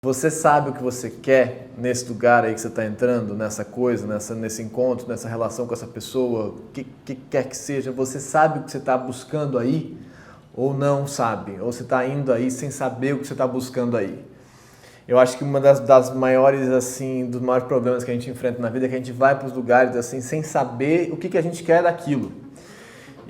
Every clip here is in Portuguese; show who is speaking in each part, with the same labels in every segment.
Speaker 1: Você sabe o que você quer nesse lugar aí que você está entrando, nessa coisa, nesse encontro, nessa relação com essa pessoa, o que quer que seja, você sabe o que você está buscando aí ou não sabe? Ou você está indo aí sem saber o que você está buscando aí? Eu acho que uma das maiores, assim, dos maiores problemas que a gente enfrenta na vida é que a gente vai para os lugares assim sem saber o que a gente quer daquilo.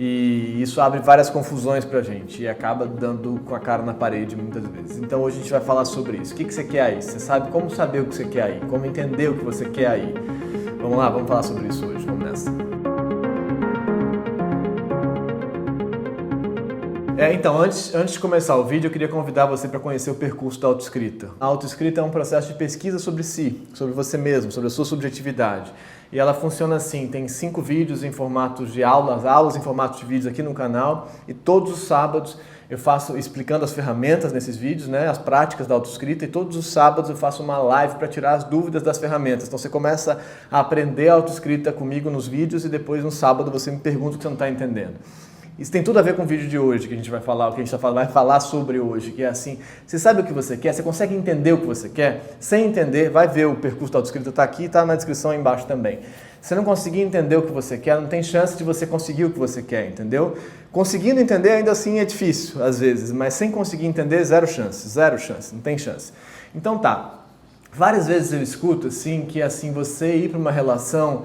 Speaker 1: E isso abre várias confusões pra gente e acaba dando com a cara na parede muitas vezes. Então hoje a gente vai falar sobre isso. O que você quer aí? Você sabe como saber o que você quer aí? Como entender o que você quer aí? Vamos lá, vamos falar sobre isso hoje. Vamos nessa. Então, antes de começar o vídeo, eu queria convidar você para conhecer o percurso da autoescrita. A autoescrita é um processo de pesquisa sobre si, sobre você mesmo, sobre a sua subjetividade. E ela funciona assim, tem 5 vídeos em formatos de aulas em formatos de vídeos aqui no canal, e todos os sábados eu faço explicando as ferramentas nesses vídeos, né, as práticas da autoescrita, e todos os sábados eu faço uma live para tirar as dúvidas das ferramentas. Então você começa a aprender a autoescrita comigo nos vídeos e depois no sábado você me pergunta o que você não está entendendo. Isso tem tudo a ver com o vídeo de hoje, que a gente vai falar, o que a gente vai falar sobre hoje, que é assim, você sabe o que você quer, você consegue entender o que você quer? Sem entender, vai ver o percurso da autoescrita, está aqui, está na descrição aí embaixo também. Se você não conseguir entender o que você quer, não tem chance de você conseguir o que você quer, entendeu? Conseguindo entender ainda assim é difícil, às vezes, mas sem conseguir entender, zero chance, não tem chance. Então tá. Várias vezes eu escuto assim que assim você ir para uma relação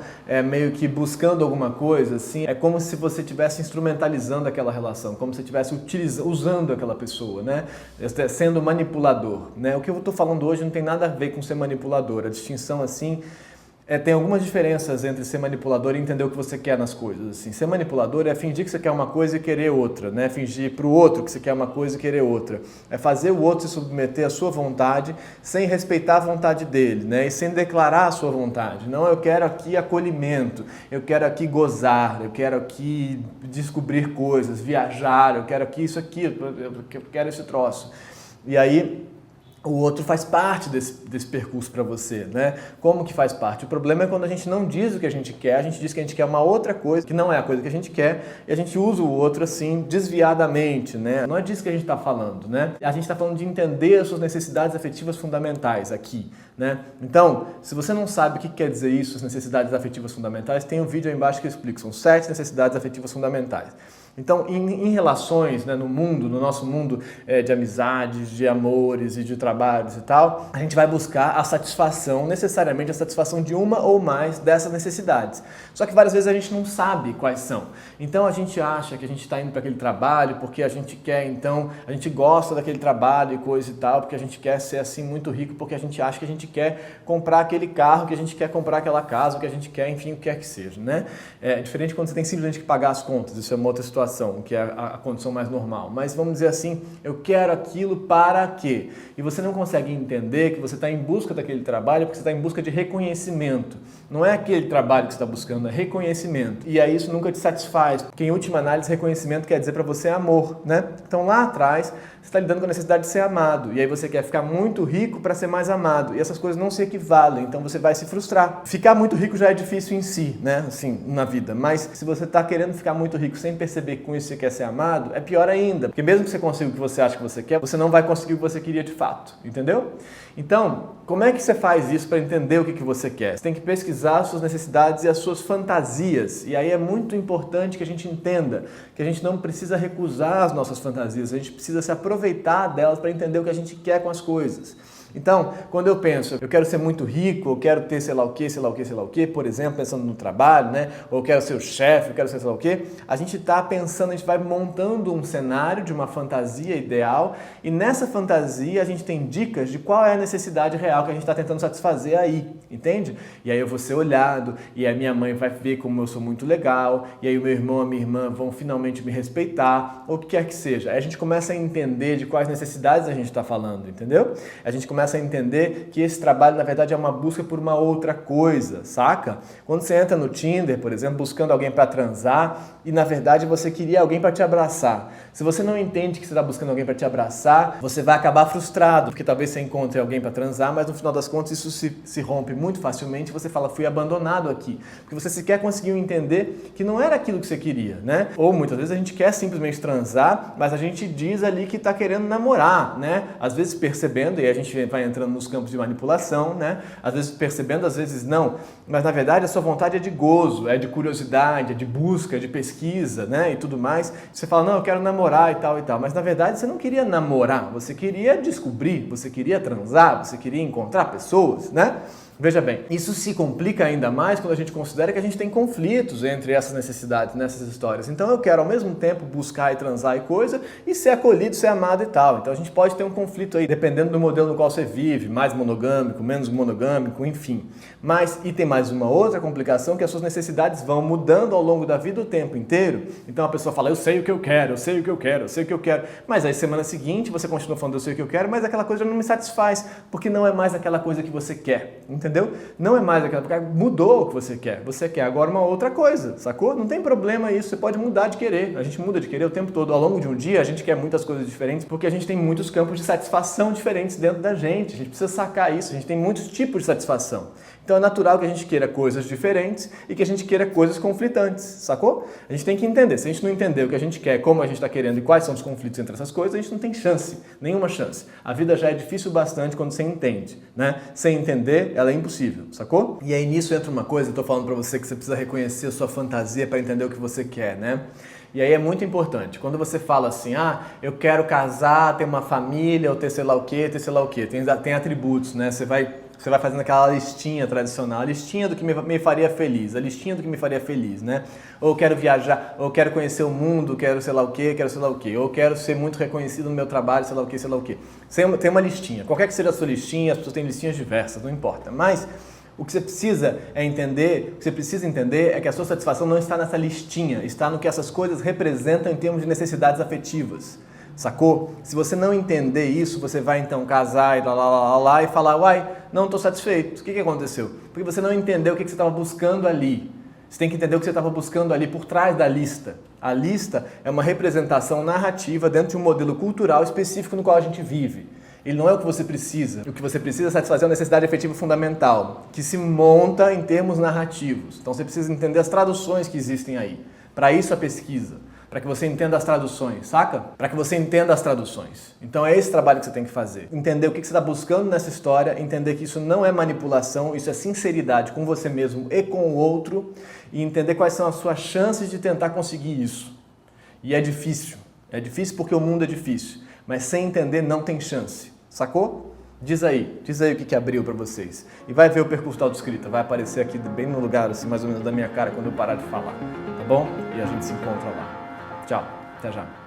Speaker 1: meio que buscando alguma coisa assim é como se você estivesse instrumentalizando aquela relação, como se você estivesse usando aquela pessoa, né? Sendo manipulador, né? O que eu estou falando hoje não tem nada a ver com ser manipulador. A distinção assim tem algumas diferenças entre ser manipulador e entender o que você quer nas coisas. Assim. Ser manipulador é fingir que você quer uma coisa e querer outra, né? Fingir para o outro que você quer uma coisa e querer outra. É fazer o outro se submeter à sua vontade sem respeitar a vontade dele, né? E sem declarar a sua vontade. Não, eu quero aqui acolhimento, eu quero aqui gozar, eu quero aqui descobrir coisas, viajar, eu quero aqui isso aqui, eu quero esse troço. E aí o outro faz parte desse percurso para você, né? Como que faz parte? O problema é quando a gente não diz o que a gente quer, a gente diz que a gente quer uma outra coisa, que não é a coisa que a gente quer, e a gente usa o outro assim, desviadamente, né? Não é disso que a gente está falando, né? A gente está falando de entender as suas necessidades afetivas fundamentais aqui, né? Então, se você não sabe o que quer dizer isso, as necessidades afetivas fundamentais, tem um vídeo aí embaixo que explica, são 7 necessidades afetivas fundamentais. Então, em relações, né, no mundo, no nosso mundo de amizades, de amores e de trabalhos e tal, a gente vai buscar a satisfação, necessariamente a satisfação de uma ou mais dessas necessidades. Só que várias vezes a gente não sabe quais são. Então a gente acha que a gente está indo para aquele trabalho porque a gente quer, então, a gente gosta daquele trabalho e coisa e tal, porque a gente quer ser assim muito rico, porque a gente acha que a gente quer comprar aquele carro, que a gente quer comprar aquela casa, o que a gente quer, enfim, o que quer que seja, né? É diferente quando você tem simplesmente que pagar as contas, isso é uma outra situação, que é a condição mais normal. Mas vamos dizer assim, eu quero aquilo para quê? E você não consegue entender que você está em busca daquele trabalho porque você está em busca de reconhecimento. Não é aquele trabalho que você está buscando, é reconhecimento. E aí isso nunca te satisfaz, porque em última análise, reconhecimento quer dizer para você amor, né? Então lá atrás, você está lidando com a necessidade de ser amado. E aí você quer ficar muito rico para ser mais amado. E essas coisas não se equivalem, então você vai se frustrar. Ficar muito rico já é difícil em si, né? Assim, na vida. Mas se você está querendo ficar muito rico sem perceber que com isso você quer ser amado, é pior ainda. Porque mesmo que você consiga o que você acha que você quer, você não vai conseguir o que você queria de fato. Entendeu? Então, como é que você faz isso para entender o que você quer? Você tem que pesquisar as suas necessidades e as suas fantasias. E aí é muito importante que a gente entenda que a gente não precisa recusar as nossas fantasias, a gente precisa se aproveitar delas para entender o que a gente quer com as coisas. Então, quando eu penso, eu quero ser muito rico, eu quero ter sei lá o que, por exemplo, pensando no trabalho, né? Ou eu quero ser o chefe, eu quero ser sei lá o que, a gente está pensando, a gente vai montando um cenário de uma fantasia ideal e nessa fantasia a gente tem dicas de qual é a necessidade real que a gente está tentando satisfazer aí, entende? E aí eu vou ser olhado, e a minha mãe vai ver como eu sou muito legal, e aí o meu irmão, a minha irmã vão finalmente me respeitar, ou o que quer que seja. Aí a gente começa a entender de quais necessidades a gente está falando, entendeu? A gente começa a entender que esse trabalho, na verdade, é uma busca por uma outra coisa, saca? Quando você entra no Tinder, por exemplo, buscando alguém para transar e, na verdade, você queria alguém para te abraçar. Se você não entende que você está buscando alguém para te abraçar, você vai acabar frustrado, porque talvez você encontre alguém para transar, mas no final das contas isso se rompe muito facilmente e você fala, fui abandonado aqui. Porque você sequer conseguiu entender que não era aquilo que você queria, né? Ou muitas vezes a gente quer simplesmente transar, mas a gente diz ali que está querendo namorar, né? Às vezes percebendo, e a gente vai entrando nos campos de manipulação, né? Às vezes percebendo, às vezes não. Mas na verdade a sua vontade é de gozo, é de curiosidade, é de busca, é de pesquisa, né? E tudo mais. Você fala, não, eu quero namorar e tal e tal. Mas na verdade você não queria namorar, você queria descobrir, você queria transar, você queria encontrar pessoas, né? Veja bem, isso se complica ainda mais quando a gente considera que a gente tem conflitos entre essas necessidades, nessas histórias. Então eu quero ao mesmo tempo buscar e transar e coisa e ser acolhido, ser amado e tal. Então a gente pode ter um conflito aí, dependendo do modelo no qual você vive, mais monogâmico, menos monogâmico, enfim. Mas, e tem mais uma outra complicação, que as suas necessidades vão mudando ao longo da vida o tempo inteiro. Então a pessoa fala, eu sei o que eu quero, eu sei o que eu quero, eu sei o que eu quero. Mas aí semana seguinte você continua falando, eu sei o que eu quero, mas aquela coisa já não me satisfaz, porque não é mais aquela coisa que você quer. Entendeu? Não é mais aquela, porque mudou o que você quer. Você quer agora uma outra coisa, sacou? Não tem problema isso, você pode mudar de querer. A gente muda de querer o tempo todo. Ao longo de um dia, a gente quer muitas coisas diferentes porque a gente tem muitos campos de satisfação diferentes dentro da gente. A gente precisa sacar isso, a gente tem muitos tipos de satisfação. Então é natural que a gente queira coisas diferentes e que a gente queira coisas conflitantes, sacou? A gente tem que entender. Se a gente não entender o que a gente quer, como a gente está querendo e quais são os conflitos entre essas coisas, a gente não tem chance, nenhuma chance. A vida já é difícil bastante quando você entende, né? Sem entender, ela é impossível, sacou? E aí nisso entra uma coisa, eu tô falando pra você que você precisa reconhecer a sua fantasia para entender o que você quer, né? E aí é muito importante, quando você fala assim, eu quero casar, ter uma família, ou ter sei lá o quê, tem atributos, né? Você vai fazendo aquela listinha tradicional, a listinha do que me faria feliz, a listinha do que me faria feliz, né? Ou quero viajar, ou quero conhecer o mundo, quero sei lá o quê, ou quero ser muito reconhecido no meu trabalho, sei lá o quê. Tem uma listinha, qualquer que seja a sua listinha, as pessoas têm listinhas diversas, não importa, mas o que você precisa entender é que a sua satisfação não está nessa listinha, está no que essas coisas representam em termos de necessidades afetivas. Sacou? Se você não entender isso, você vai então casar e lá e falar, uai, não estou satisfeito. O que aconteceu? Porque você não entendeu o que você estava buscando ali. Você tem que entender o que você estava buscando ali por trás da lista. A lista é uma representação narrativa dentro de um modelo cultural específico no qual a gente vive. Ele não é o que você precisa. O que você precisa é satisfazer uma necessidade afetiva fundamental, que se monta em termos narrativos. Então você precisa entender as traduções que existem aí. Para isso a pesquisa. Para que você entenda as traduções, saca? Para que você entenda as traduções. Então é esse trabalho que você tem que fazer. Entender o que você está buscando nessa história, entender que isso não é manipulação, isso é sinceridade com você mesmo e com o outro, e entender quais são as suas chances de tentar conseguir isso. E é difícil. É difícil porque o mundo é difícil. Mas sem entender não tem chance. Sacou? Diz aí o que abriu para vocês. E vai ver o percurso da autoescrita, vai aparecer aqui bem no lugar, assim, mais ou menos da minha cara, quando eu parar de falar. Tá bom? E a gente se encontra lá. Tchau, até já.